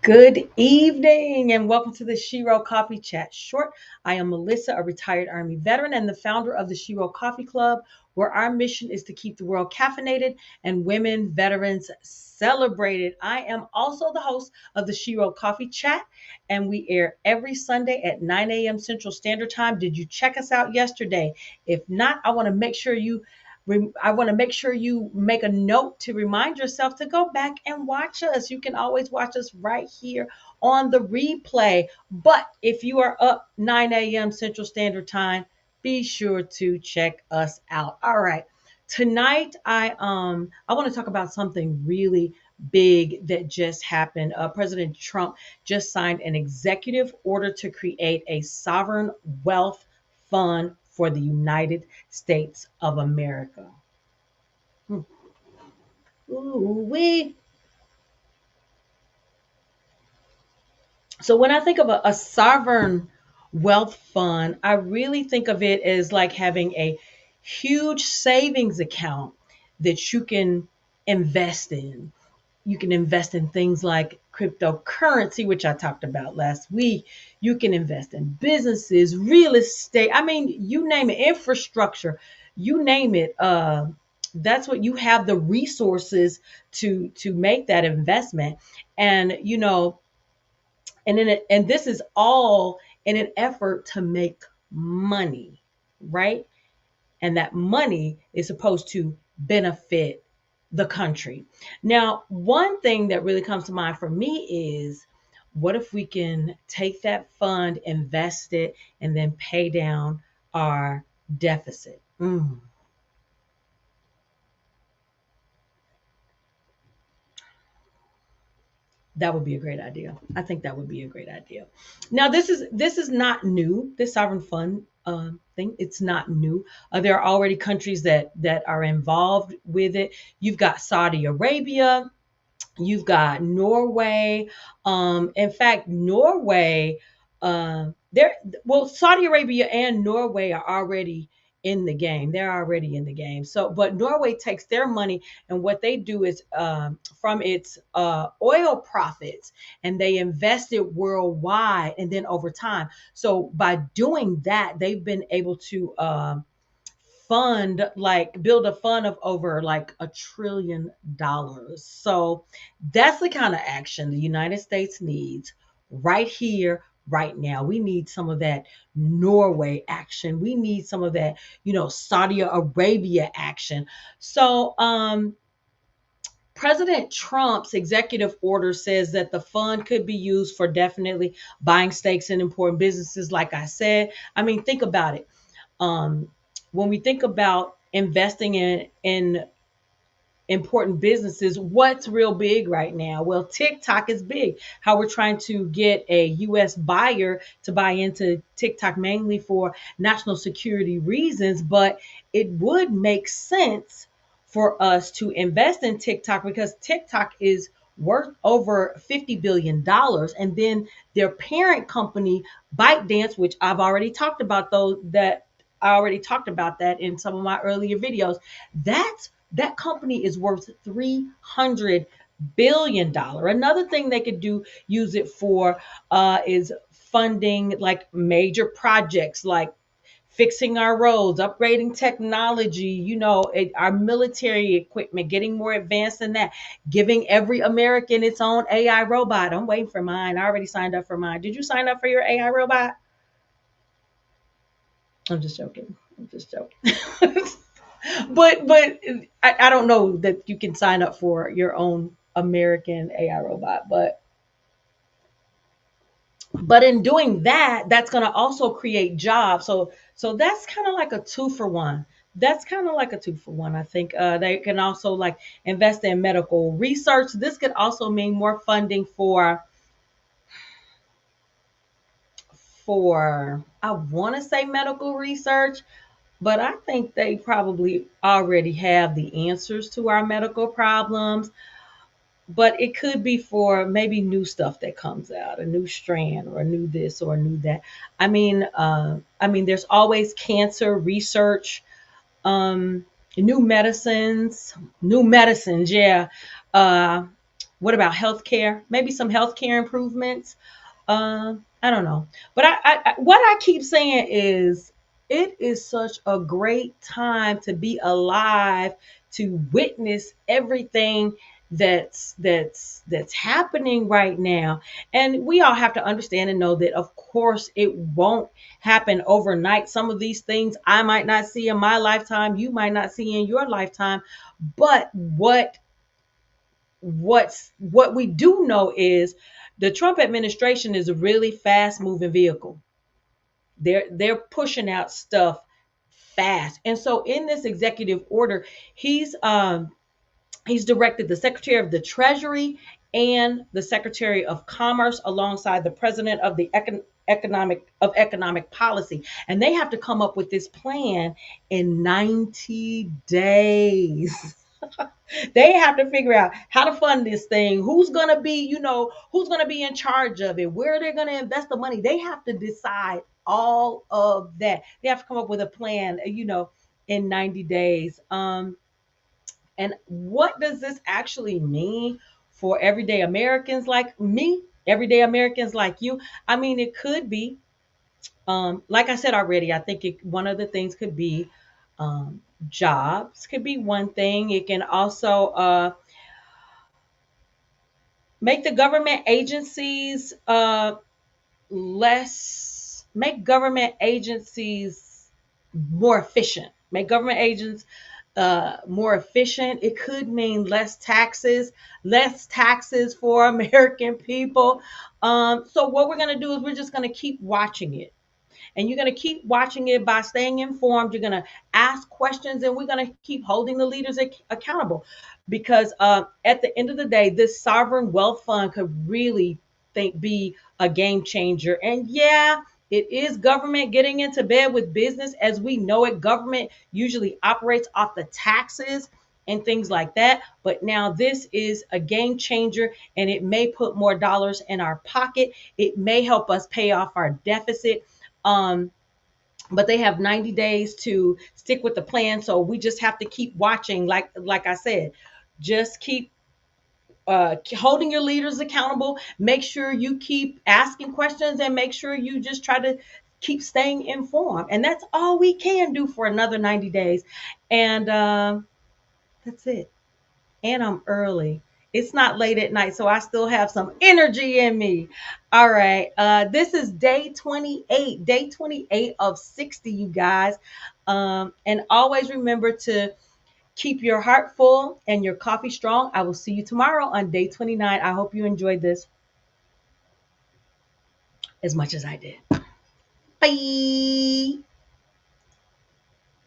Good evening and welcome to the Shiro Coffee Chat Short. I am Melissa, a retired Army veteran and the founder of the Shiro Coffee Club, where our mission is to keep the world caffeinated and women veterans celebrated. I am also the host of the Shiro Coffee Chat, and we air every Sunday at 9 a.m. Central Standard Time. Did you check us out yesterday? If not, I want to make sure you make a note to remind yourself to go back and watch us. You can always watch us right here on the replay. But if you are up 9 a.m. Central Standard Time, be sure to check us out. All right. Tonight I want to talk about something really big that just happened. President Trump just signed an executive order to create a sovereign wealth fund for the United States of America. Hmm. Ooh, we. So when I think of a sovereign wealth fund, I really think of it as like having a huge savings account that you can invest in. You can invest in things like cryptocurrency, which I talked about last week. You can invest in businesses, real estate. I mean, you name it, infrastructure, you name it. That's what you have the resources to make that investment. And and this is all in an effort to make money, right? And that money is supposed to benefit the country. Now, one thing that really comes to mind for me is, what if we can take that fund, invest it, and then pay down our deficit? That would be a great idea. I think that would be a great idea. Now, this is not new. This sovereign fund thing, it's not new. There are already countries that are involved with it. You've got Saudi Arabia, you've got Norway. In fact, Norway, there well, Saudi Arabia and Norway are already in the game. They're already in the game. So, but Norway takes their money and what they do is from its oil profits, and they invest it worldwide and then over time. So by doing that, they've been able to build a fund of over like $1 trillion. So that's the kind of action the United States needs right here, right now. We need some of that Norway action. We need some of that, Saudi Arabia action. So President Trump's executive order says that the fund could be used for definitely buying stakes in important businesses, like I said. I mean, think about it. When we think about investing in important businesses, what's real big right now? Well, TikTok is big. How we're trying to get a US buyer to buy into TikTok mainly for national security reasons, but it would make sense for us to invest in TikTok because TikTok is worth over $50 billion. And then their parent company, ByteDance, which I've already talked about, those that I already talked about that in some of my earlier videos. That company is worth $300 billion. Another thing they could use it for is funding like major projects like fixing our roads, upgrading technology, our military equipment, getting more advanced than that, giving every American its own AI robot. I'm waiting for mine. I already signed up for mine. Did you sign up for your AI robot? I'm just joking. I'm just joking. But I don't know that you can sign up for your own American AI robot, but in doing that, that's going to also create jobs. So that's kind of like a two for one. That's kind of like a two for one. I think they can also like invest in medical research. This could also mean more funding for I want to say medical research, but I think they probably already have the answers to our medical problems. But it could be for maybe new stuff that comes out, a new strand or a new this or a new that. I mean, there's always cancer research, um, new medicines, yeah. Uh, What about healthcare? Maybe some healthcare improvements. I don't know, but what I keep saying is it is such a great time to be alive, to witness everything that's happening right now. And we all have to understand and know that of course it won't happen overnight. Some of these things I might not see in my lifetime, you might not see in your lifetime, but what we do know is the Trump administration is a really fast moving vehicle. They're pushing out stuff fast. And so in this executive order, he's directed the Secretary of the Treasury and the Secretary of Commerce alongside the President of the economic policy, and they have to come up with this plan in 90 days. They have to figure out how to fund this thing, who's going to be, who's going to be in charge of it, where they're going to invest the money. They have to decide all of that. They have to come up with a plan, in 90 days. And what does this actually mean for everyday Americans like me, everyday Americans like you? I mean, it could be, like I said already, I think one of the things could be jobs, could be one thing. It can also make the government agencies make government agencies more efficient, make government agents more efficient. It could mean less taxes for American people. So what we're going to do is we're just going to keep watching it. And you're going to keep watching it by staying informed. You're going to ask questions, and we're going to keep holding the leaders accountable. Because at the end of the day, this sovereign wealth fund could really be a game changer. And yeah, it is government getting into bed with business as we know it. Government usually operates off the taxes and things like that. But now this is a game changer, and it may put more dollars in our pocket. It may help us pay off our deficit. Um, but they have 90 days to stick with the plan. So we just have to keep watching. Like I said, just keep holding your leaders accountable. Make sure you keep asking questions, and make sure you just try to keep staying informed. And that's all we can do for another 90 days. And that's it. And I'm early. It's not late at night, so I still have some energy in me. All right. This is day 28 of 60, you guys. And always remember to keep your heart full and your coffee strong. I will see you tomorrow on day 29. I hope you enjoyed this as much as I did. Bye.